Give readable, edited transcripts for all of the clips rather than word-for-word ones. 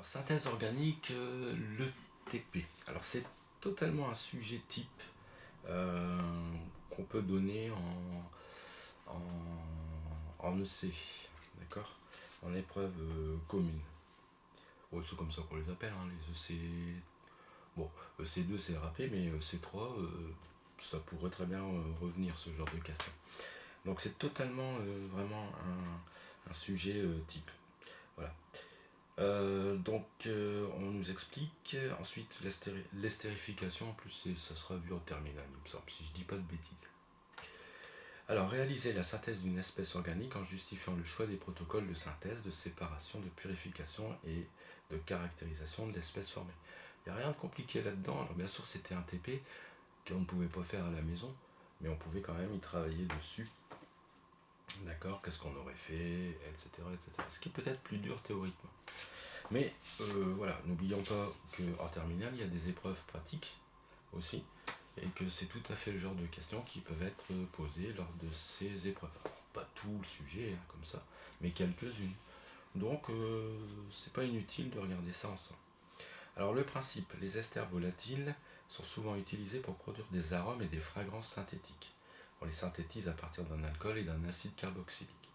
Alors, synthèse organique, le TP. Alors, c'est totalement un sujet type euh, qu'on peut donner en EC, d'accord? En épreuve commune. Bon, c'est comme ça qu'on les appelle, hein, les EC. Bon, EC2 c'est râpé, mais EC3, ça pourrait très bien revenir ce genre de question. Donc, c'est totalement vraiment un sujet type. Voilà. On nous explique ensuite l'estérification, en plus ça sera vu en terminale, il me semble, si je dis pas de bêtises. Alors, réaliser la synthèse d'une espèce organique en justifiant le choix des protocoles de synthèse, de séparation, de purification et de caractérisation de l'espèce formée. Il n'y a rien de compliqué là-dedans. Alors, bien sûr, c'était un TP qu'on ne pouvait pas faire à la maison, mais on pouvait quand même y travailler dessus. D'accord, qu'est-ce qu'on aurait fait, etc., etc. Ce qui est peut-être plus dur théoriquement. Mais voilà, n'oublions pas qu'en terminale, il y a des épreuves pratiques aussi, et que c'est tout à fait le genre de questions qui peuvent être posées lors de ces épreuves. Alors, pas tout le sujet, hein, comme ça, mais quelques-unes. Donc, c'est pas inutile de regarder ça ensemble. Alors, le principe, les esters volatiles sont souvent utilisés pour produire des arômes et des fragrances synthétiques. On les synthétise à partir d'un alcool et d'un acide carboxylique.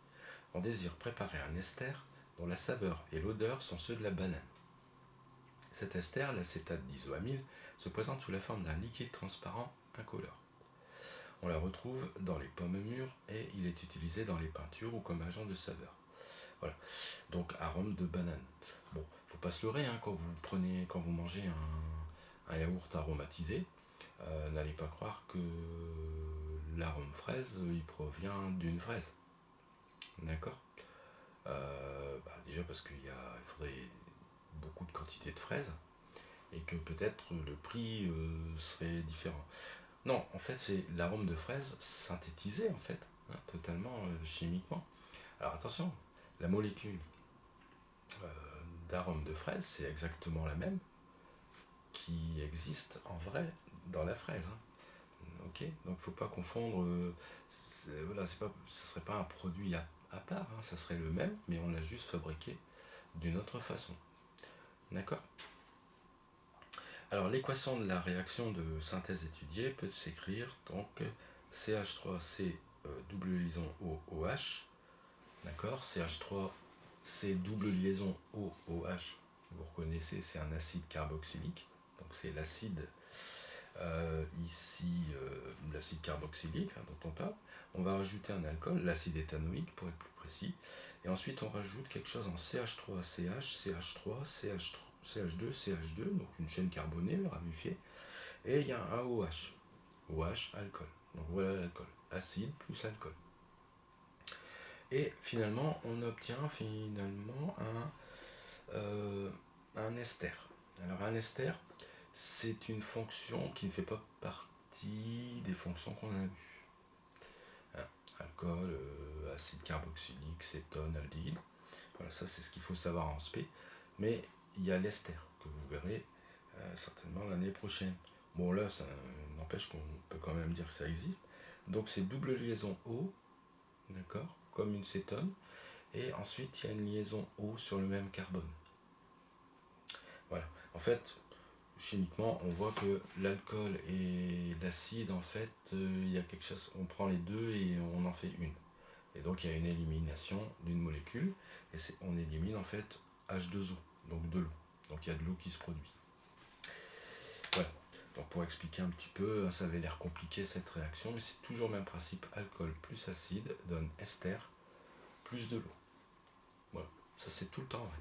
On désire préparer un ester dont la saveur et l'odeur sont ceux de la banane. Cet ester, l'acétate d'isoamyle, se présente sous la forme d'un liquide transparent incolore. On la retrouve dans les pommes mûres et il est utilisé dans les peintures ou comme agent de saveur. Voilà. Donc arôme de banane. Bon, faut pas se leurrer hein, quand vous mangez un yaourt aromatisé, n'allez pas croire que l'arôme fraise il provient d'une fraise. D'accord. Déjà parce il faudrait beaucoup de quantité de fraises et que peut-être le prix serait différent. Non, en fait, c'est l'arôme de fraise synthétisé, en fait, hein, totalement chimiquement. Alors attention, la molécule euh, d'arôme de fraise, c'est exactement la même qui existe en vrai dans la fraise. Hein. Ok. Donc faut pas confondre. Voilà, ce serait pas un produit à part, hein, ça serait le même, mais on l'a juste fabriqué d'une autre façon. D'accord. Alors l'équation de la réaction de synthèse étudiée peut s'écrire donc CH3C double liaison OOH, d'accord, CH3C double liaison OOH, vous reconnaissez, c'est un acide carboxylique, donc c'est l'acide l'acide carboxylique hein, dont on parle. On va rajouter un alcool, l'acide éthanoïque pour être plus précis, et ensuite on rajoute quelque chose en CH3CH, CH3, CH2, CH2, donc une chaîne carbonée, ramifiée, et il y a un OH, OH, alcool. Donc voilà l'alcool, acide plus alcool. Et finalement, on obtient un ester. Alors un ester, c'est une fonction qui ne fait pas partie des fonctions qu'on a vues. Hein, alcool, acide carboxylique, cétone, aldéhyde. Voilà, ça c'est ce qu'il faut savoir en spé. Mais il y a l'ester que vous verrez certainement l'année prochaine. Bon là, ça n'empêche qu'on peut quand même dire que ça existe. Donc c'est double liaison O, d'accord, comme une cétone. Et ensuite il y a une liaison O sur le même carbone. Voilà. En fait, chimiquement, on voit que l'alcool et l'acide, en fait, il y a quelque chose, on prend les deux et on en fait une. Et donc il y a une élimination d'une molécule, et on élimine en fait H2O, donc de l'eau. Donc il y a de l'eau qui se produit. Voilà. Donc pour expliquer un petit peu, ça avait l'air compliqué cette réaction, mais c'est toujours le même principe. Alcool plus acide donne ester plus de l'eau. Voilà. Ça c'est tout le temps vrai.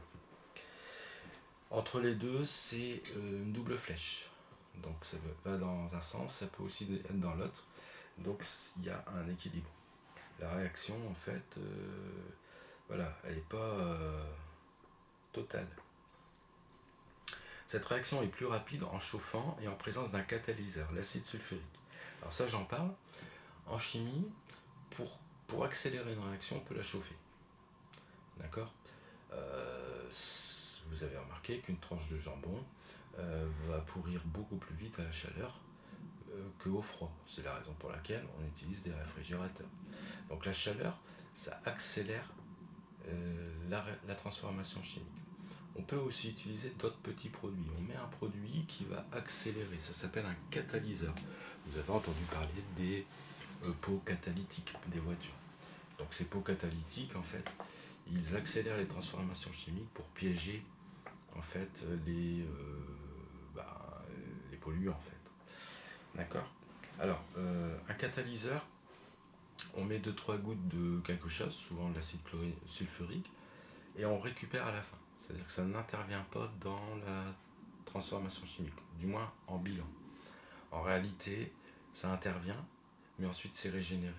Entre les deux, c'est une double flèche. Donc ça va dans un sens, ça peut aussi être dans l'autre. Donc il y a un équilibre. La réaction, en fait, voilà, elle n'est pas totale. Cette réaction est plus rapide en chauffant et en présence d'un catalyseur, l'acide sulfurique. Alors ça, j'en parle. En chimie, pour accélérer une réaction, on peut la chauffer. D'accord. Vous avez remarqué qu'une tranche de jambon va pourrir beaucoup plus vite à la chaleur qu'au froid. C'est la raison pour laquelle on utilise des réfrigérateurs. Donc la chaleur, ça accélère la transformation chimique. On peut aussi utiliser d'autres petits produits. On met un produit qui va accélérer, ça s'appelle un catalyseur. Vous avez entendu parler des pots catalytiques des voitures. Donc ces pots catalytiques, en fait, ils accélèrent les transformations chimiques pour piéger en fait les polluants en fait. D'accord. Alors un catalyseur, on met deux trois gouttes de quelque chose, souvent de l'acide sulfurique, et on récupère à la fin. C'est-à-dire que ça n'intervient pas dans la transformation chimique, du moins en bilan. En réalité, ça intervient, mais ensuite c'est régénéré.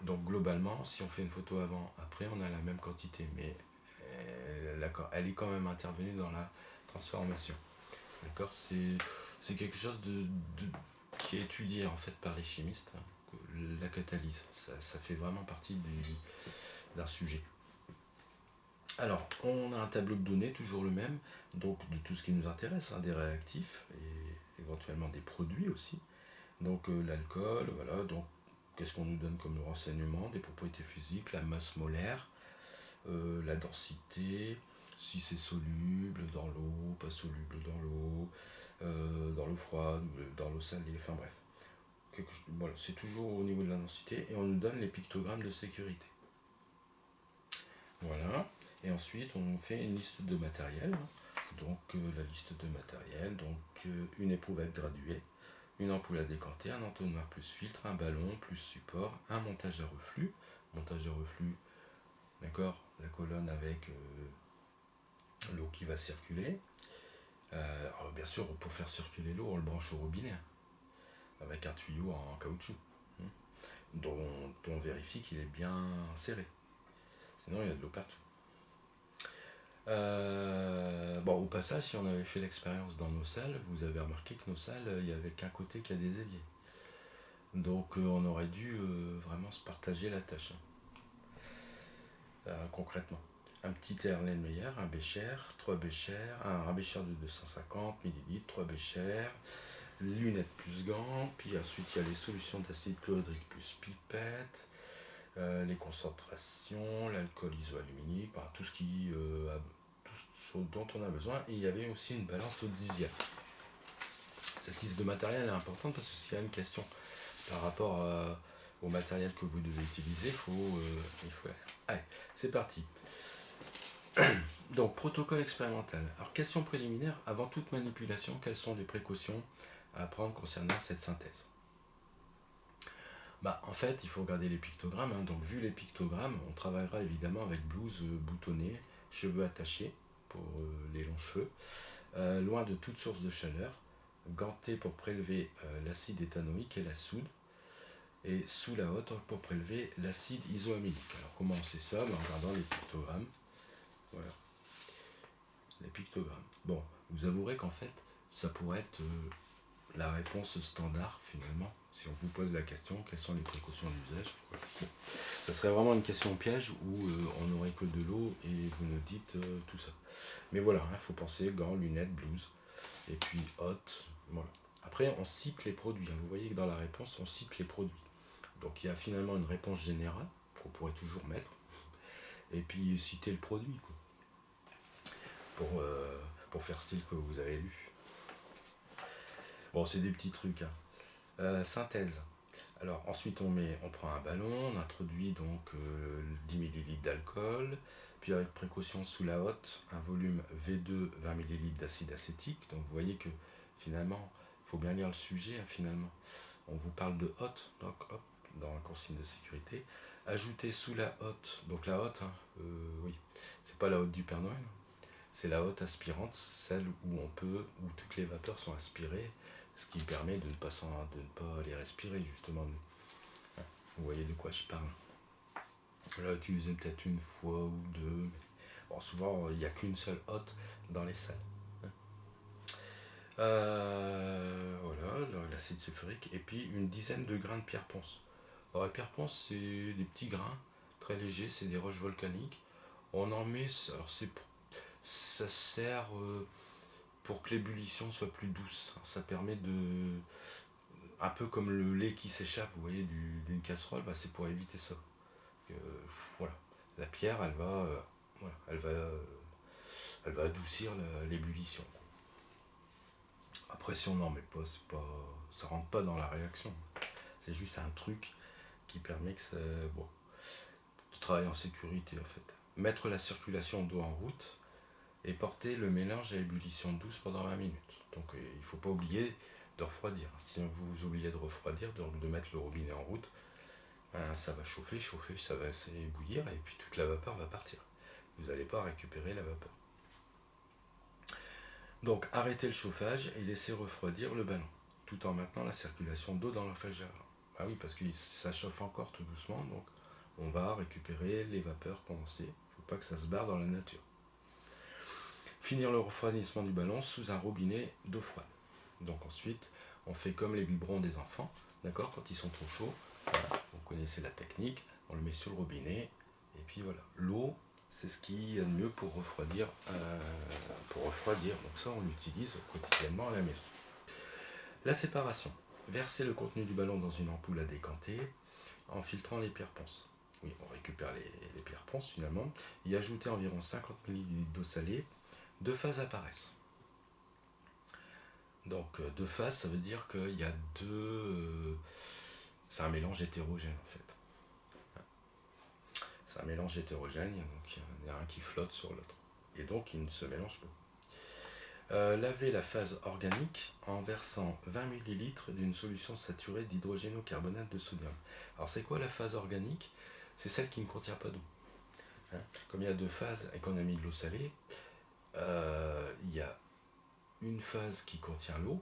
Donc globalement, si on fait une photo avant, après, on a la même quantité, mais elle est quand même intervenue dans la transformation. D'accord. C'est quelque chose qui est étudié en fait par les chimistes, hein, la catalyse. Ça fait vraiment partie d'un sujet. Alors, on a un tableau de données, toujours le même, donc de tout ce qui nous intéresse, hein, des réactifs et éventuellement des produits aussi. Donc l'alcool, voilà, donc qu'est-ce qu'on nous donne comme renseignement? Des propriétés physiques, la masse molaire, la densité, si c'est soluble dans l'eau, pas soluble dans l'eau froide, dans l'eau salée, enfin bref. Voilà, c'est toujours au niveau de la densité et on nous donne les pictogrammes de sécurité. Voilà, et ensuite on fait une liste de matériel. Donc la liste de matériel, donc une éprouvette graduée, une ampoule à décanter, un entonnoir plus filtre, un ballon plus support, un montage à reflux. Montage à reflux, d'accord, la colonne avec l'eau qui va circuler. Alors bien sûr, pour faire circuler l'eau, on le branche au robinet, hein, avec un tuyau en caoutchouc, hein, dont on vérifie qu'il est bien serré. Sinon, il y a de l'eau partout. Bon, au passage, si on avait fait l'expérience dans nos salles, vous avez remarqué que nos salles, il n'y avait qu'un côté qui a des éviers. Donc on aurait dû vraiment se partager la tâche, concrètement. Un petit Erlenmeyer, un bécher, 3 béchers, un bécher de 250 ml, 3 béchers, lunettes plus gants, puis ensuite il y a les solutions d'acide chlorhydrique plus pipette, les concentrations, l'alcool isoaluminique, tout ce dont on a besoin, et il y avait aussi une balance au dixième. Cette liste de matériel est importante parce que s'il y a une question par rapport au matériel que vous devez utiliser, il faut. Allez, c'est parti. Donc, protocole expérimental. Alors, question préliminaire, avant toute manipulation, quelles sont les précautions à prendre concernant cette synthèse? En fait, il faut regarder les pictogrammes, hein. Donc, vu les pictogrammes, on travaillera évidemment avec blouse boutonnée, cheveux attachés pour les longs cheveux, loin de toute source de chaleur, ganté pour prélever l'acide éthanoïque et la soude, et sous la hotte pour prélever l'acide isoamylique. Alors comment on sait ça? En regardant les pictogrammes. Voilà, les pictogrammes. Bon, vous avouerez qu'en fait, ça pourrait être la réponse standard finalement, si on vous pose la question, quelles sont les précautions d'usage. Voilà. Bon. Ça serait vraiment une question piège où on n'aurait que de l'eau et vous nous dites tout ça. Mais voilà, il faut penser gants, lunettes, blouse, et puis hotte. Voilà. Après, on cite les produits. Vous voyez que dans la réponse, on cite les produits. Donc il y a finalement une réponse générale qu'on pourrait toujours mettre, et puis citer le produit, quoi, pour faire style que vous avez lu. Bon, c'est des petits trucs, hein. Synthèse. Alors ensuite on prend un ballon, on introduit donc 10 ml d'alcool, puis avec précaution sous la hotte, un volume V2 20 ml d'acide acétique. Donc vous voyez que finalement, il faut bien lire le sujet, hein, finalement. On vous parle de hotte, donc hop, dans la consigne de sécurité. Ajouter sous la hotte, donc la hotte, hein, oui, c'est pas la hotte du Père Noël, c'est la hotte aspirante, celle où toutes les vapeurs sont aspirées, ce qui permet de ne pas les respirer, justement. Vous voyez de quoi je parle. Là, utilisé peut-être une fois ou deux. Bon, souvent, il n'y a qu'une seule hotte dans les salles. Voilà, l'acide sulfurique, et puis une dizaine de grains de pierre ponce. Alors, la pierre ponce, c'est des petits grains très légers, c'est des roches volcaniques. On en met, alors ça sert pour que l'ébullition soit plus douce. Ça permet un peu comme le lait qui s'échappe, vous voyez, d'une casserole, c'est pour éviter ça. Voilà, la pierre, elle va elle va adoucir l'ébullition. Après, si on n'en met pas, ça rentre pas dans la réaction. C'est juste un truc qui permet que ça, bon, de travailler en sécurité en fait. Mettre la circulation d'eau en route et porter le mélange à ébullition douce pendant 20 minutes. Donc il ne faut pas oublier de refroidir. Si vous oubliez de refroidir, donc de mettre le robinet en route, ça va chauffer, ça va s'ébouillir et puis toute la vapeur va partir. Vous n'allez pas récupérer la vapeur. Donc arrêtez le chauffage et laissez refroidir le ballon, tout en maintenant la circulation d'eau dans l'enfageur. Ah oui, parce que ça chauffe encore tout doucement, donc on va récupérer les vapeurs condensées. Il ne faut pas que ça se barre dans la nature. Finir le refroidissement du ballon sous un robinet d'eau froide. Donc ensuite, on fait comme les biberons des enfants, d'accord, quand ils sont trop chauds. Voilà, vous connaissez la technique, on le met sur le robinet, et puis voilà. L'eau, c'est ce qui est de mieux pour refroidir. Donc ça, on l'utilise quotidiennement à la maison. La séparation. Versez le contenu du ballon dans une ampoule à décanter en filtrant les pierres ponces. Oui, on récupère les pierres ponces finalement. Y ajouter environ 50 ml d'eau salée. 2 phases apparaissent. Donc 2 phases, ça veut dire qu'il y a deux... c'est un mélange hétérogène en fait. C'est un mélange hétérogène, donc il y en a un qui flotte sur l'autre. Et donc il ne se mélange pas. Lavez la phase organique en versant 20 ml d'une solution saturée d'hydrogénocarbonate de sodium. Alors c'est quoi la phase organique? C'est celle qui ne contient pas d'eau. Comme il y a 2 phases et qu'on a mis de l'eau salée, il y a une phase qui contient l'eau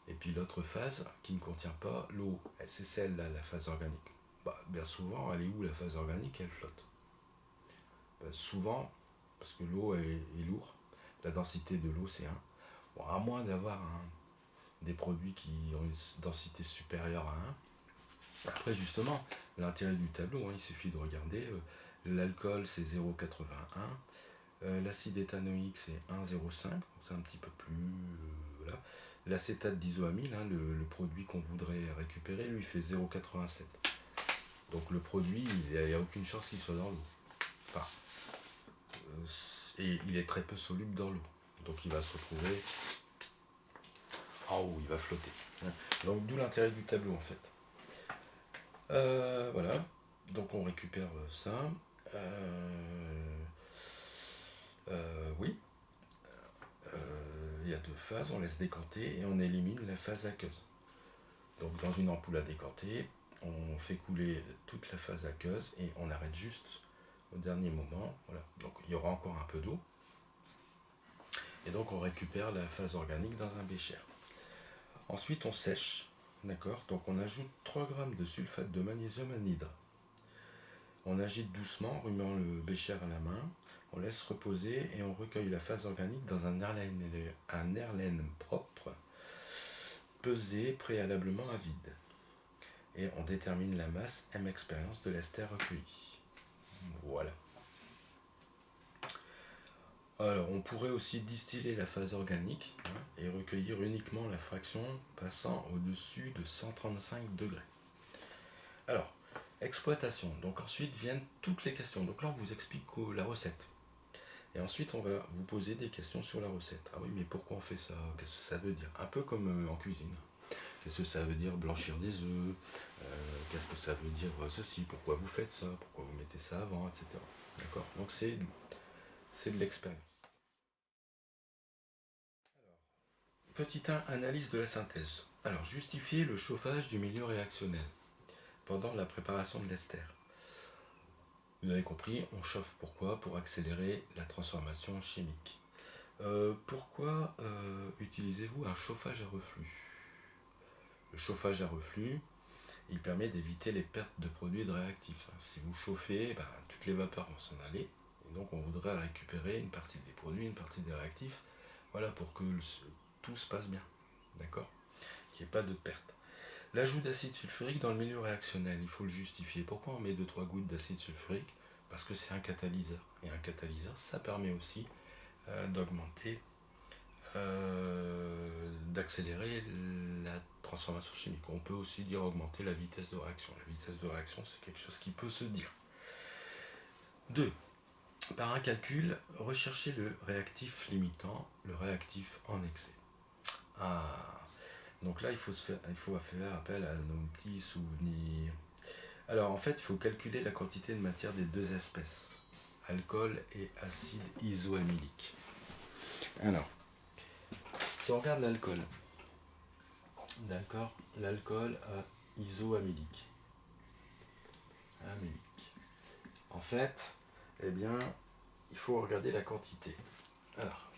et puis l'autre phase qui ne contient pas l'eau. C'est celle-là, la phase organique. Bien souvent, elle est où la phase organique? Elle flotte. Souvent, parce que l'eau est lourde, la densité de l'eau c'est 1. Bon, à moins d'avoir des produits qui ont une densité supérieure à 1. Après justement, l'intérêt du tableau, il suffit de regarder, l'alcool c'est 0,81, l'acide éthanoïque c'est 1,05, donc c'est un petit peu plus... voilà. L'acétate d'isoamyle, le produit qu'on voudrait récupérer, lui fait 0,87. Donc le produit, il n'y a aucune chance qu'il soit dans l'eau. Enfin, et il est très peu soluble dans l'eau. Donc il va se retrouver en haut, il va flotter. Donc d'où l'intérêt du tableau en fait. Voilà, donc on récupère ça. Oui, il y a 2 phases, on laisse décanter et on élimine la phase aqueuse. Donc dans une ampoule à décanter, on fait couler toute la phase aqueuse et on arrête juste au dernier moment. Voilà. Donc il y aura encore un peu d'eau. Et donc on récupère la phase organique dans un bécher. Ensuite on sèche, d'accord. Donc on ajoute 3 g de sulfate de magnésium anhydre. On agite doucement en remuant le bécher à la main. On laisse reposer et on recueille la phase organique dans un airline propre, pesé préalablement à vide. Et on détermine la masse M expérience de l'ester recueilli. Voilà. Alors, on pourrait aussi distiller la phase organique et recueillir uniquement la fraction passant au-dessus de 135 degrés. Alors, exploitation. Donc ensuite viennent toutes les questions. Donc là, on vous explique la recette. Et ensuite, on va vous poser des questions sur la recette. Ah oui, mais pourquoi on fait ça? Qu'est-ce que ça veut dire? Un peu comme en cuisine. Qu'est-ce que ça veut dire blanchir des œufs? Qu'est-ce que ça veut dire ceci? Pourquoi vous faites ça? Pourquoi vous mettez ça avant? Etc. D'accord? Donc c'est de l'expérience. Petite 1, analyse de la synthèse. Alors, justifier le chauffage du milieu réactionnel pendant la préparation de l'ester. Vous avez compris, on chauffe pourquoi? Pour accélérer la transformation chimique. Pourquoi utilisez-vous un chauffage à reflux? Le chauffage à reflux, il permet d'éviter les pertes de produits et de réactifs. Si vous chauffez, toutes les vapeurs vont s'en aller, et donc on voudrait récupérer une partie des produits, une partie des réactifs, voilà, pour que tout se passe bien, d'accord? Qu'il n'y ait pas de perte. L'ajout d'acide sulfurique dans le milieu réactionnel, il faut le justifier. Pourquoi on met 2-3 gouttes d'acide sulfurique? Parce que c'est un catalyseur. Et un catalyseur, ça permet aussi d'augmenter, d'accélérer la transformation chimique. On peut aussi dire augmenter la vitesse de réaction. La vitesse de réaction, c'est quelque chose qui peut se dire. 2. Par un calcul, recherchez le réactif limitant, le réactif en excès. Ah, donc là, il faut faire appel à nos petits souvenirs. Alors, en fait, il faut calculer la quantité de matière des deux espèces, alcool et acide isoamylique. Alors, si on regarde l'alcool, d'accord, l'alcool isoamylique. Amylique. En fait, eh bien, il faut regarder la quantité. Alors,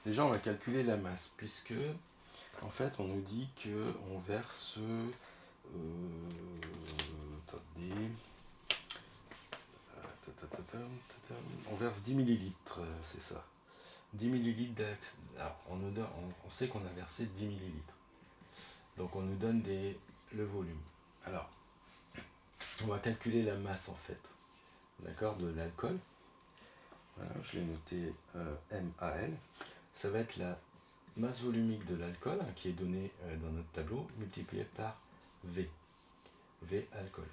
déjà, on va calculer la masse, puisque, en fait, on nous dit qu'on verse... attendez... On verse 10 millilitres, c'est ça. 10 millilitres d'axe. Alors, on sait qu'on a versé 10 millilitres. Donc, on nous donne le volume. Alors, on va calculer la masse, en fait. D'accord, de l'alcool. Voilà, je l'ai noté MAL. Ça va être la masse volumique de l'alcool, hein, qui est donnée dans notre tableau, multipliée par V. V alcool.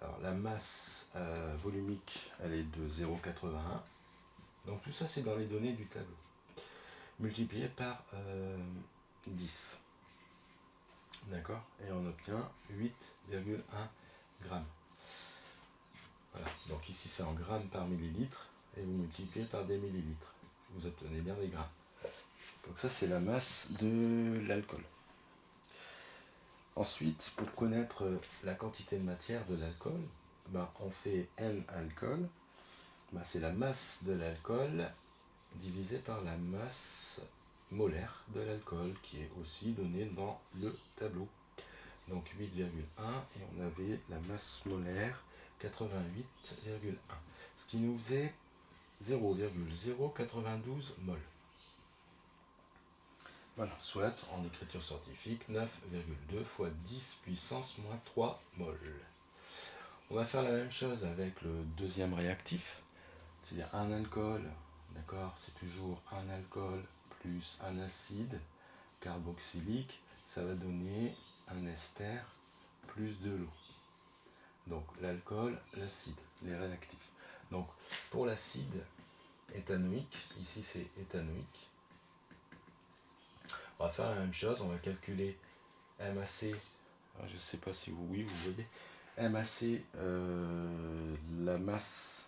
Alors la masse volumique, elle est de 0,81. Donc tout ça, c'est dans les données du tableau. Multiplié par 10. D'accord. Et on obtient 8,1 grammes. Voilà. Donc ici, c'est en grammes par millilitre. Et vous multipliez par des millilitres. Vous obtenez bien des grammes. Donc ça, c'est la masse de l'alcool. Ensuite, pour connaître la quantité de matière de l'alcool, on fait N-alcool. C'est la masse de l'alcool divisée par la masse molaire de l'alcool, qui est aussi donnée dans le tableau. Donc 8,1, et on avait la masse molaire 88,1. Ce qui nous faisait 0,092 mol. Voilà, soit en écriture scientifique 9,2 fois 10 puissance moins 3 mol. On va faire la même chose avec le deuxième réactif, c'est-à-dire un alcool, d'accord, c'est toujours un alcool plus un acide carboxylique, ça va donner un ester plus de l'eau. Donc l'alcool, l'acide, les réactifs. Donc pour l'acide éthanoïque, ici c'est éthanoïque, on va faire la même chose, on va calculer MAC, je ne sais pas si vous voyez, MAC, la masse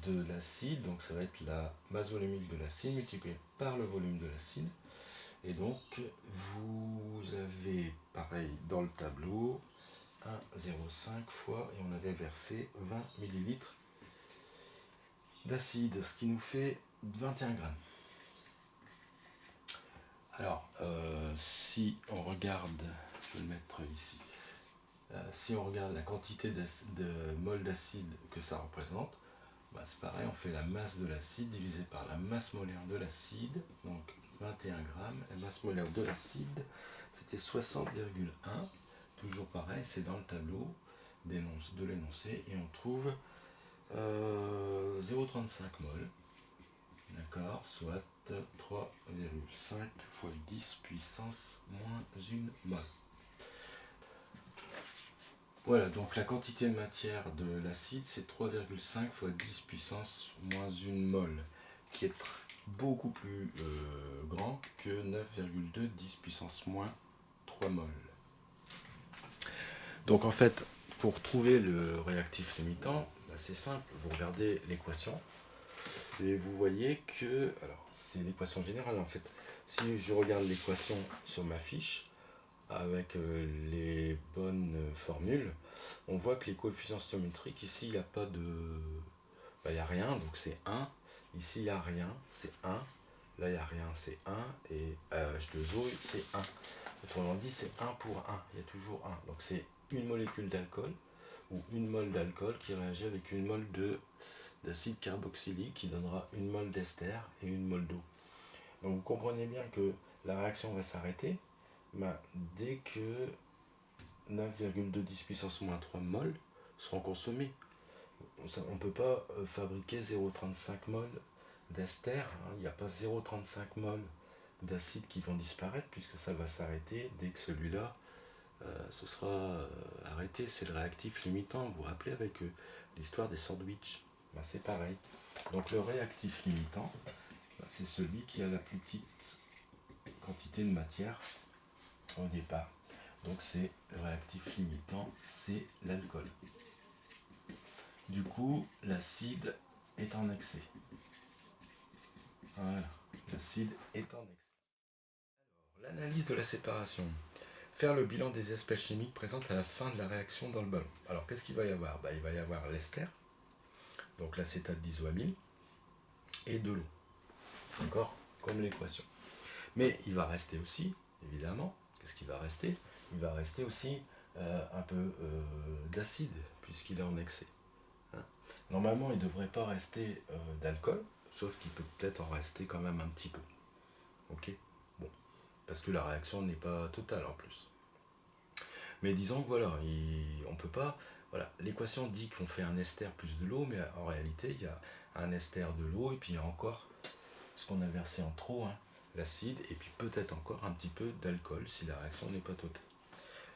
de l'acide, donc ça va être la masse volumique de l'acide multipliée par le volume de l'acide. Et donc vous avez pareil dans le tableau 1,05 fois, et on avait versé 20 millilitres d'acide, ce qui nous fait 21 grammes. Alors, si on regarde, je vais le mettre ici, si on regarde la quantité de mol d'acide que ça représente, c'est pareil, on fait la masse de l'acide divisée par la masse molaire de l'acide, donc 21 grammes, la masse molaire de l'acide, c'était 60,1, toujours pareil, c'est dans le tableau de l'énoncé, et on trouve 0,35 mol, d'accord, soit 3,5 fois 10 puissance moins 1 mol. Voilà, donc la quantité de matière de l'acide, c'est 3,5 fois 10 puissance moins 1 mol, qui est beaucoup plus grand que 9,2 10 puissance moins 3 mol. Donc en fait, pour trouver le réactif limitant, c'est simple, vous regardez l'équation, et vous voyez que, alors c'est l'équation générale en fait, si je regarde l'équation sur ma fiche, avec les bonnes formules, on voit que les coefficients stoichiométriques, ici il n'y a pas de... il n'y a rien, donc c'est 1, ici il n'y a rien, c'est 1, là il n'y a rien, c'est 1, et H2O c'est 1. Autrement dit, c'est 1 pour 1, il y a toujours 1. Donc c'est une molécule d'alcool, ou une mole d'alcool qui réagit avec une mole d'acide carboxylique qui donnera une mole d'ester et une mole d'eau. Donc vous comprenez bien que la réaction va s'arrêter dès que 9,2 10 puissance moins 3 mol seront consommés. On ne peut pas fabriquer 0,35 mol d'ester, il n'y a pas 0,35 mol d'acide qui vont disparaître, puisque ça va s'arrêter dès que celui-là ce sera arrêté. C'est le réactif limitant, vous vous rappelez, avec l'histoire des sandwichs. Ben, c'est pareil. Donc le réactif limitant, ben, c'est celui qui a la plus petite quantité de matière au départ. Donc c'est le réactif limitant, c'est l'alcool. Du coup, l'acide est en excès. Voilà, l'acide est en excès. L'analyse de la séparation. Faire le bilan des espèces chimiques présentes à la fin de la réaction dans le ballon. Alors qu'est-ce qu'il va y avoir? Il va y avoir l'ester, donc l'acétate d'isoamyle, et de l'eau. D'accord? Comme l'équation. Mais il va rester aussi, évidemment, qu'est-ce qui va rester? Il va rester aussi un peu d'acide, puisqu'il est en excès. Hein. Normalement, il ne devrait pas rester d'alcool, sauf qu'il peut peut-être en rester quand même un petit peu. Ok? Bon. Parce que la réaction n'est pas totale en plus. Mais disons que voilà, on peut pas. Voilà, l'équation dit qu'on fait un ester plus de l'eau, mais en réalité, il y a un ester de l'eau, et puis il y a encore ce qu'on a versé en trop, hein, l'acide, et puis peut-être encore un petit peu d'alcool si la réaction n'est pas totale.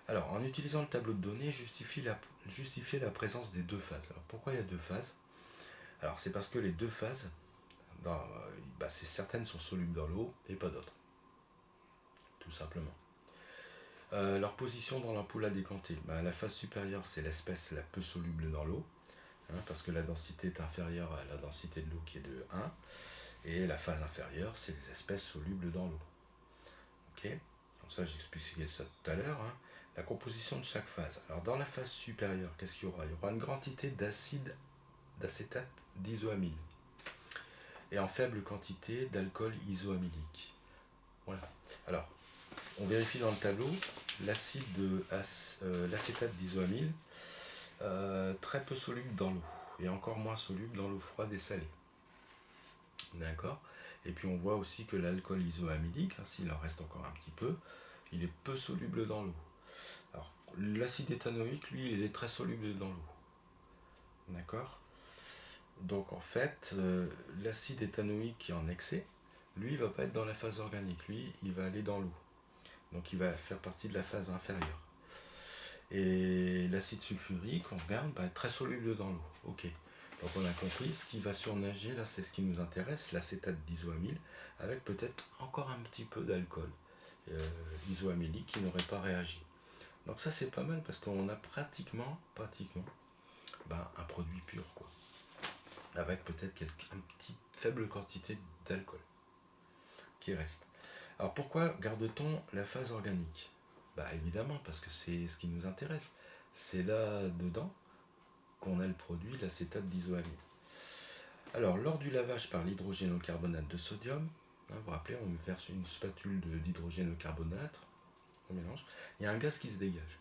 Alors, en utilisant le tableau de données, justifier la présence des deux phases. Alors, pourquoi il y a deux phases? Alors, c'est parce que les deux phases, certaines sont solubles dans l'eau et pas d'autres. Tout simplement. Leur position dans l'ampoule à décanter. La phase supérieure, c'est l'espèce la peu soluble dans l'eau, hein, parce que la densité est inférieure à la densité de l'eau qui est de 1. Et la phase inférieure, c'est les espèces solubles dans l'eau. Ok? Donc ça, j'expliquais ça tout à l'heure. Hein. La composition de chaque phase. Alors dans la phase supérieure, qu'est-ce qu'il y aura? Il y aura une grande quantité d'acétate d'isoamyle. Et en faible quantité d'alcool isoamylique. Voilà. Alors, on vérifie dans le tableau l'acétate d'isoamyle, très peu soluble dans l'eau, et encore moins soluble dans l'eau froide et salée. D'accord? Et puis on voit aussi que l'alcool isoamylique, hein, s'il en reste encore un petit peu, il est peu soluble dans l'eau. Alors, l'acide éthanoïque, lui, il est très soluble dans l'eau. D'accord? Donc en fait, l'acide éthanoïque qui est en excès, lui, il ne va pas être dans la phase organique, lui, il va aller dans l'eau. Donc il va faire partie de la phase inférieure. Et l'acide sulfurique, on regarde, très soluble dans l'eau. Ok. Donc on a compris, ce qui va surnager, là, c'est ce qui nous intéresse, l'acétate d'isoamyle, avec peut-être encore un petit peu d'alcool isoamylique qui n'aurait pas réagi. Donc ça c'est pas mal parce qu'on a pratiquement un produit pur, quoi. Avec peut-être une petite faible quantité d'alcool qui reste. Alors pourquoi garde-t-on la phase organique? Évidemment parce que c'est ce qui nous intéresse. C'est là-dedans qu'on a le produit, l'acétate d'isoamyle. Alors lors du lavage par l'hydrogène au carbonate de sodium, hein, vous vous rappelez, on verse une spatule d'hydrogène au carbonate, on mélange, il y a un gaz qui se dégage.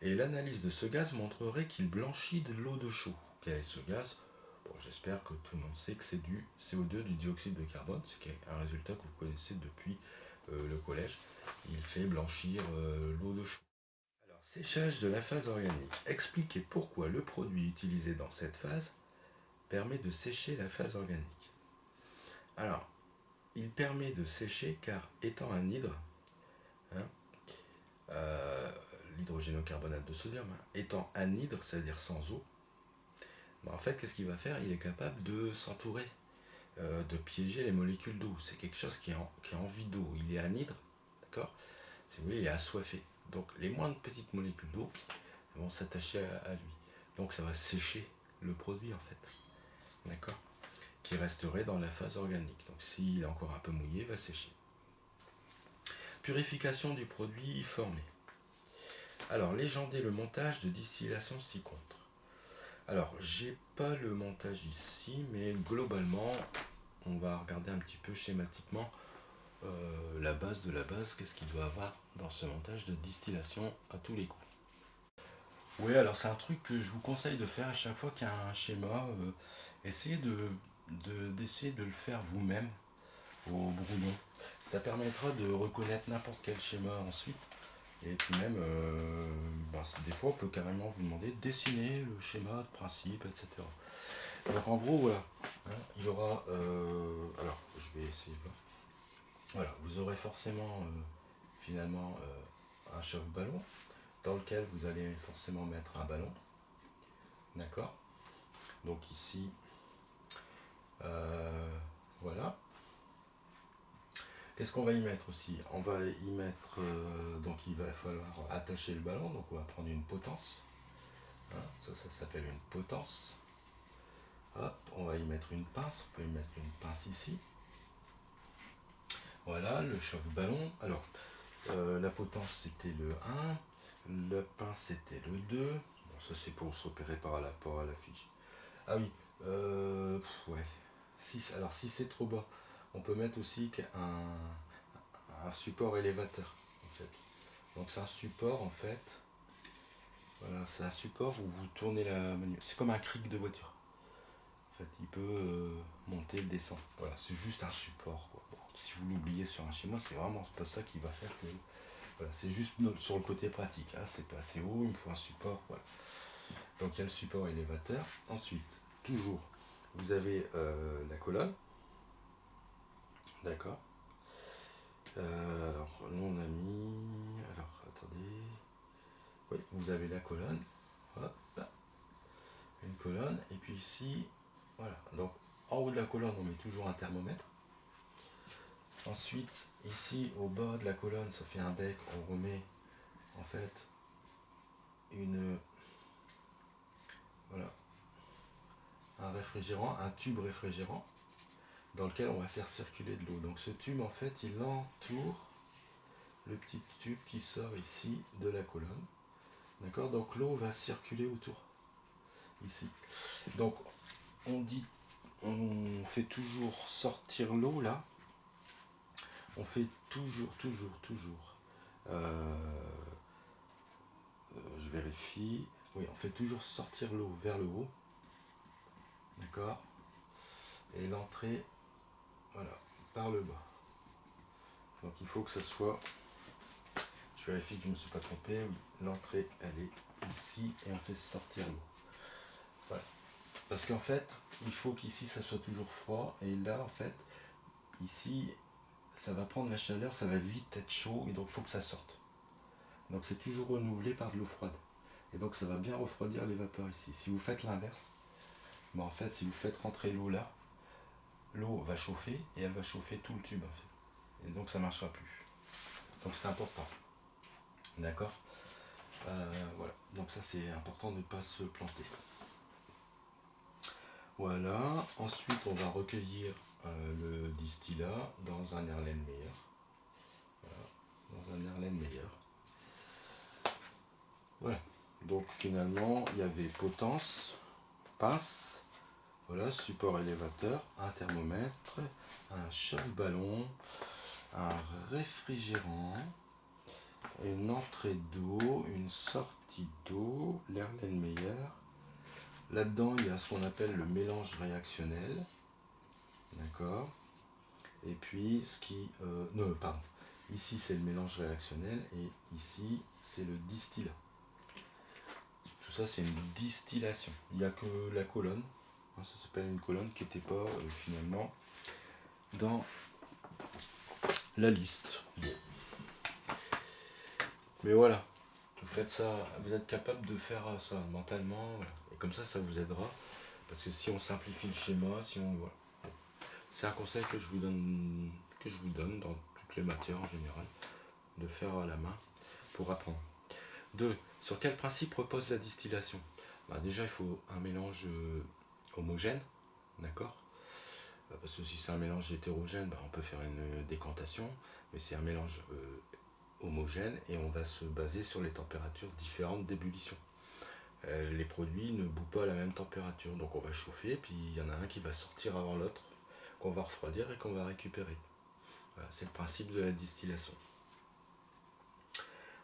Et l'analyse de ce gaz montrerait qu'il blanchit de l'eau de chaux. Quel est ce gaz? Bon, j'espère que tout le monde sait que c'est du CO2, du dioxyde de carbone. C'est un résultat que vous connaissez depuis le collège. Il fait blanchir l'eau de chaux. Alors, séchage de la phase organique. Expliquez pourquoi le produit utilisé dans cette phase permet de sécher la phase organique. Alors, il permet de sécher car étant anhydre, hein, l'hydrogénocarbonate de sodium, hein, étant anhydre, c'est-à-dire sans eau, en fait, qu'est-ce qu'il va faire? Il est capable de s'entourer, de piéger les molécules d'eau. C'est quelque chose qui a envie d'eau. Il est anhydre, d'accord? Si vous voulez, il est assoiffé. Donc, les moindres petites molécules d'eau vont s'attacher à lui. Donc, ça va sécher le produit, en fait, d'accord? Qui resterait dans la phase organique. Donc, s'il est encore un peu mouillé, il va sécher. Purification du produit formé. Alors, légender le montage de distillation ci-contre. Alors, j'ai pas le montage ici, mais globalement, on va regarder un petit peu schématiquement la base de la base, qu'est-ce qu'il doit avoir dans ce montage de distillation à tous les coups. Oui, alors c'est un truc que je vous conseille de faire à chaque fois qu'il y a un schéma. Essayez d'essayer de le faire vous-même au brouillon. Ça permettra de reconnaître n'importe quel schéma ensuite. Et puis même, des fois, on peut carrément vous demander de dessiner le schéma de principe, etc. Donc en gros, voilà. Hein, il y aura... alors, je vais essayer de voir. Voilà, vous aurez forcément, finalement, un chauffe-ballon dans lequel vous allez forcément mettre un ballon. D'accord? Donc ici, voilà. Qu'est-ce qu'on va y mettre aussi? On va y mettre, donc il va falloir attacher le ballon, donc on va prendre une potence. Hein, ça s'appelle une potence. Hop, on va y mettre une pince, on peut y mettre une pince ici. Voilà, le chauffe-ballon. Alors, la potence c'était le 1, le pince c'était le 2. Bon, ça c'est pour s'opérer par rapport à la fiche. Ah oui, ouais. Alors si c'est trop bas, on peut mettre aussi un support élévateur. En fait. Donc c'est un support en fait. Voilà, c'est un support où vous tournez la manivelle. C'est comme un cric de voiture. En fait, il peut monter, descendre. Voilà, c'est juste un support, quoi. Bon, si vous l'oubliez sur un schéma, c'est vraiment pas ça qui va faire que. Voilà, c'est juste sur le côté pratique. Hein, c'est pas assez haut, il me faut un support. Voilà. Donc il y a le support élévateur. Ensuite, toujours, vous avez la colonne. D'accord. Alors, nous on a mis. Alors, attendez. Oui, vous avez la colonne. Hop, là. Une colonne. Et puis ici, voilà. Donc, en haut de la colonne, on met toujours un thermomètre. Ensuite, ici, au bas de la colonne, ça fait un bec. On remet, en fait, voilà, un réfrigérant, un tube réfrigérant, dans lequel on va faire circuler de l'eau. Donc, ce tube, en fait, il entoure le petit tube qui sort ici de la colonne. D'accord? Donc l'eau va circuler autour. Ici. Donc on fait toujours sortir l'eau là. On fait toujours. Je vérifie. Oui, on fait toujours sortir l'eau vers le haut. D'accord? Et l'entrée, voilà, par le bas. Donc il faut que ça soit. Je vérifie que je ne me suis pas trompé. Oui, l'entrée elle est ici et on fait sortir l'eau. Voilà. Parce qu'en fait, il faut qu'ici ça soit toujours froid. Et là, en fait, ici, ça va prendre la chaleur, ça va vite être chaud. Et donc, il faut que ça sorte. Donc, c'est toujours renouvelé par de l'eau froide. Et donc, ça va bien refroidir les vapeurs ici. Si vous faites l'inverse, ben, en fait, si vous faites rentrer l'eau là, l'eau va chauffer et elle va chauffer tout le tube. En fait. Et donc, ça ne marchera plus. Donc, c'est important. D'accord? Voilà. Donc, ça, c'est important de ne pas se planter. Voilà, ensuite on va recueillir le distillat dans un Erlenmeyer. Voilà, dans un Erlenmeyer. Voilà, donc finalement il y avait potence, pince, voilà, support élévateur, un thermomètre, un chauffe-ballon, un réfrigérant, une entrée d'eau, une sortie d'eau, l'Erlenmeyer. Là-dedans, il y a ce qu'on appelle le mélange réactionnel. D'accord. Et puis, non, pardon. Ici, c'est le mélange réactionnel. Et ici, c'est le distillat. Tout ça, c'est une distillation. Il n'y a que la colonne. Ça s'appelle une colonne qui n'était pas, finalement, dans la liste. Mais voilà. Vous faites ça, vous êtes capable de faire ça mentalement. Voilà. Et comme ça vous aidera. Parce que si on simplifie le schéma, si on voilà. C'est un conseil que je vous donne dans toutes les matières en général, de faire à la main pour apprendre. 2. Sur quel principe repose la distillation? Déjà, il faut un mélange homogène, d'accord? Parce que si c'est un mélange hétérogène, on peut faire une décantation, mais c'est un mélange homogène et on va se baser sur les températures différentes d'ébullition. Les produits ne bouent pas à la même température, donc on va chauffer, puis il y en a un qui va sortir avant l'autre, qu'on va refroidir et qu'on va récupérer. Voilà, c'est le principe de la distillation.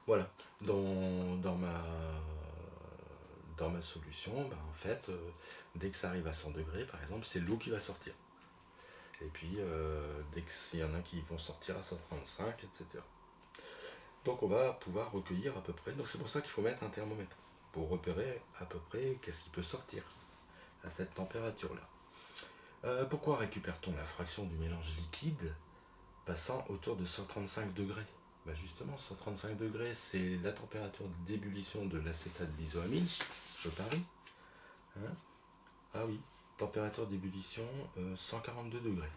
Voilà, dans ma solution, en fait, dès que ça arrive à 100 degrés, par exemple, c'est l'eau qui va sortir. Et puis, dès qu'il y en a qui vont sortir à 135, etc. Donc, on va pouvoir recueillir à peu près. Donc, c'est pour ça qu'il faut mettre un thermomètre, pour repérer à peu près qu'est-ce qui peut sortir à cette température-là. Pourquoi récupère-t-on la fraction du mélange liquide passant autour de 135 degrés? Justement, 135 degrés, c'est la température d'ébullition de l'acétate d'isoamine, je parie. Hein, Ah oui, température d'ébullition 142 degrés.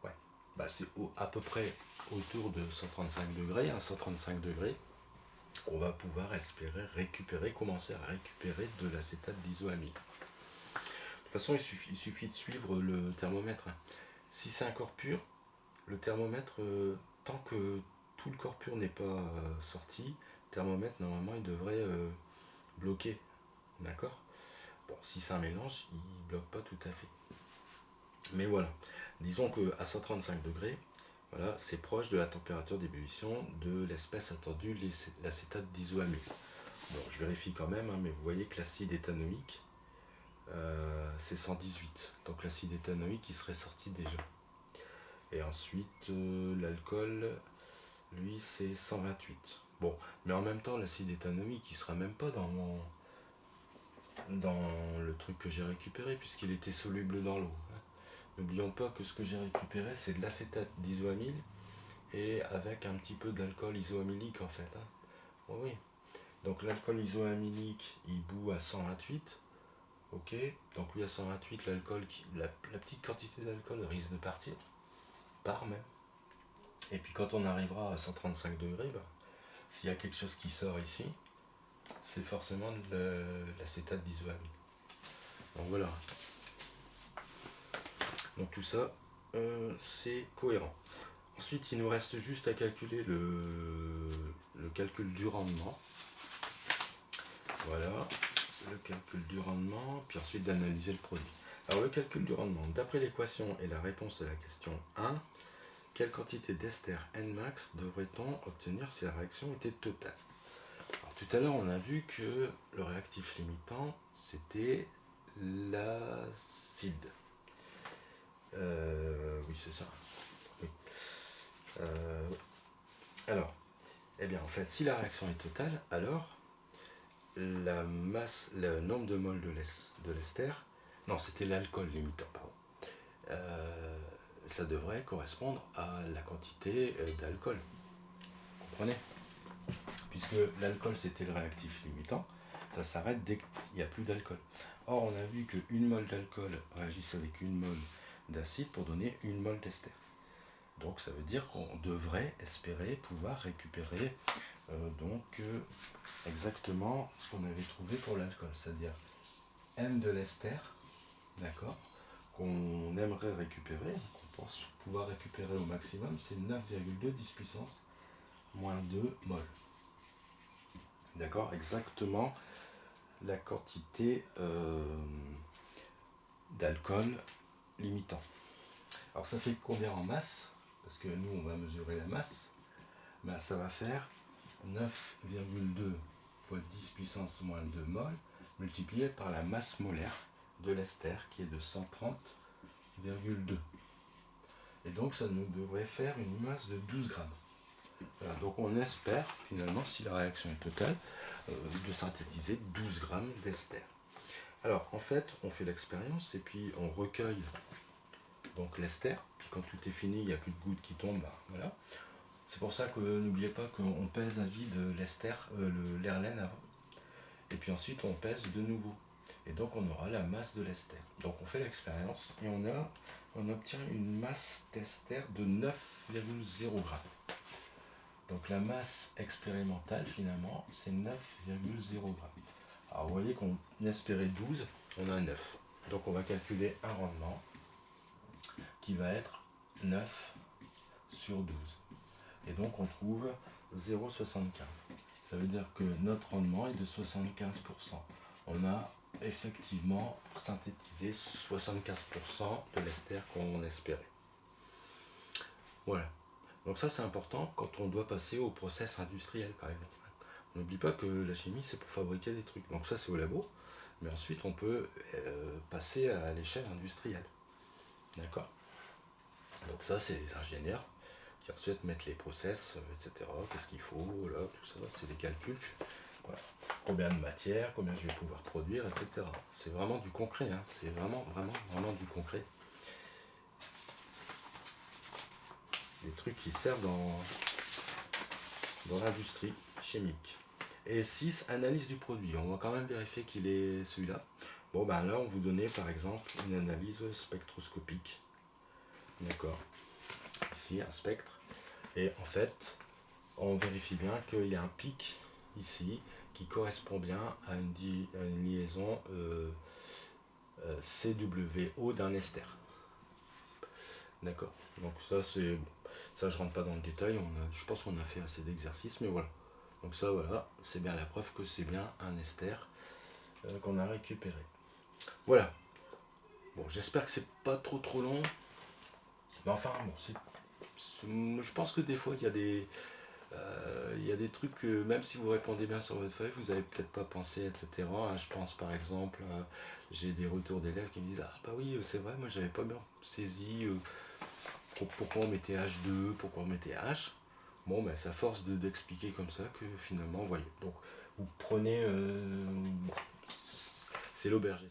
Ouais, bah c'est à peu près autour de 135 degrés. À 135 degrés, on va pouvoir espérer commencer à récupérer de l'acétate d'isoamide. De toute façon, il suffit de suivre le thermomètre. Si c'est un corps pur, le thermomètre, tant que tout le corps pur n'est pas sorti, le thermomètre, normalement, il devrait bloquer. D'accord? Bon, si c'est un mélange, il ne bloque pas tout à fait. Mais voilà, disons qu'à 135 degrés, voilà, c'est proche de la température d'ébullition de l'espèce attendue, l'acétate d'isoamide. Bon, je vérifie quand même, hein, mais vous voyez que l'acide éthanoïque, c'est 118. Donc l'acide éthanoïque, il serait sorti déjà. Et ensuite, l'alcool, lui, c'est 128. Bon, mais en même temps, l'acide éthanoïque, il sera même pas dans le truc que j'ai récupéré, puisqu'il était soluble dans l'eau. N'oublions pas que ce que j'ai récupéré, c'est de l'acétate d'isoamyle et avec un petit peu d'alcool isoamylique en fait. Hein. Oh oui. Donc l'alcool isoamylique, il bout à 128. Ok. Donc lui à 128, l'alcool, la petite quantité d'alcool risque de partir. Part même. Et puis quand on arrivera à 135 degrés, bah, s'il y a quelque chose qui sort ici, c'est forcément de l'acétate d'isoamyle. Donc voilà. Donc tout ça, c'est cohérent. Ensuite, il nous reste juste à calculer le calcul du rendement. Voilà, le calcul du rendement, puis ensuite d'analyser le produit. Alors le calcul du rendement, d'après l'équation et la réponse à la question 1, quelle quantité d'ester Nmax devrait-on obtenir si la réaction était totale? Alors, tout à l'heure, on a vu que le réactif limitant, c'était l'acide. Oui, c'est ça. Oui. Alors, eh bien, en fait, si la réaction est totale, alors la masse, le nombre de moles de l'ester, non, c'était l'alcool limitant, pardon. Ça devrait correspondre à la quantité d'alcool. Vous comprenez? Puisque l'alcool c'était le réactif limitant, ça s'arrête dès qu'il n'y a plus d'alcool. Or, on a vu qu'une mole d'alcool réagisse avec une mole d'acide pour donner une mole d'ester. Donc ça veut dire qu'on devrait espérer pouvoir récupérer exactement ce qu'on avait trouvé pour l'alcool, c'est-à-dire M de l'ester, d'accord, qu'on aimerait récupérer, qu'on pense pouvoir récupérer au maximum, c'est 9,2 10 puissance moins 2 mol. D'accord, exactement la quantité d'alcool limitant. Alors ça fait combien en masse? Parce que nous on va mesurer la masse. Ben, ça va faire 9,2 fois 10 puissance moins 2 mol multiplié par la masse molaire de l'ester qui est de 130,2. Et donc ça nous devrait faire une masse de 12 grammes. Voilà, donc on espère finalement, si la réaction est totale, de synthétiser 12 grammes d'ester. Alors en fait, on fait l'expérience et puis on recueille donc l'ester, puis quand tout est fini, il n'y a plus de gouttes qui tombent, bah, voilà. C'est pour ça que n'oubliez pas qu'on pèse à vide l'ester, l'Erlen avant. Et puis ensuite on pèse de nouveau. Et donc on aura la masse de l'ester. Donc on fait l'expérience et on obtient une masse d'ester de 9,0 g. Donc la masse expérimentale finalement c'est 9,0 g. Alors vous voyez qu'on espérait 12, on a 9. Donc on va calculer un rendement qui va être 9 sur 12. Et donc on trouve 0,75. Ça veut dire que notre rendement est de 75%. On a effectivement synthétisé 75% de l'ester qu'on espérait. Voilà. Donc ça c'est important quand on doit passer au process industriel par exemple. N'oublie pas que la chimie c'est pour fabriquer des trucs. Donc ça c'est au labo, mais ensuite on peut passer à l'échelle industrielle. D'accord? Donc ça c'est les ingénieurs qui ensuite mettent les process, etc. Qu'est-ce qu'il faut, là, tout ça, c'est des calculs. Voilà. Combien de matière, combien je vais pouvoir produire, etc. C'est vraiment du concret, hein. C'est vraiment du concret. Des trucs qui servent dans l'industrie chimique. Et 6, analyse du produit. On va quand même vérifier qu'il est celui-là. Bon, ben là, on vous donnait par exemple une analyse spectroscopique. D'accord. Ici, un spectre. Et en fait, on vérifie bien qu'il y a un pic ici qui correspond bien à une liaison CWO d'un ester. D'accord. Donc ça, c'est ça, je rentre pas dans le détail. Je pense qu'on a fait assez d'exercices, mais voilà. Donc ça, voilà, c'est bien la preuve que c'est bien un ester qu'on a récupéré. Voilà. Bon, j'espère que c'est pas trop long. Mais enfin, bon, je pense que des fois, il y a des trucs que même si vous répondez bien sur votre feuille, vous n'avez peut-être pas pensé, etc. Je pense par exemple, j'ai des retours d'élèves qui me disent: ah bah oui, c'est vrai, moi j'avais pas bien saisi pourquoi on mettait H2, pourquoi on mettait H. Bon, ben c'est à force d'expliquer comme ça que finalement, vous voyez. Donc, vous prenez. C'est l'auberge.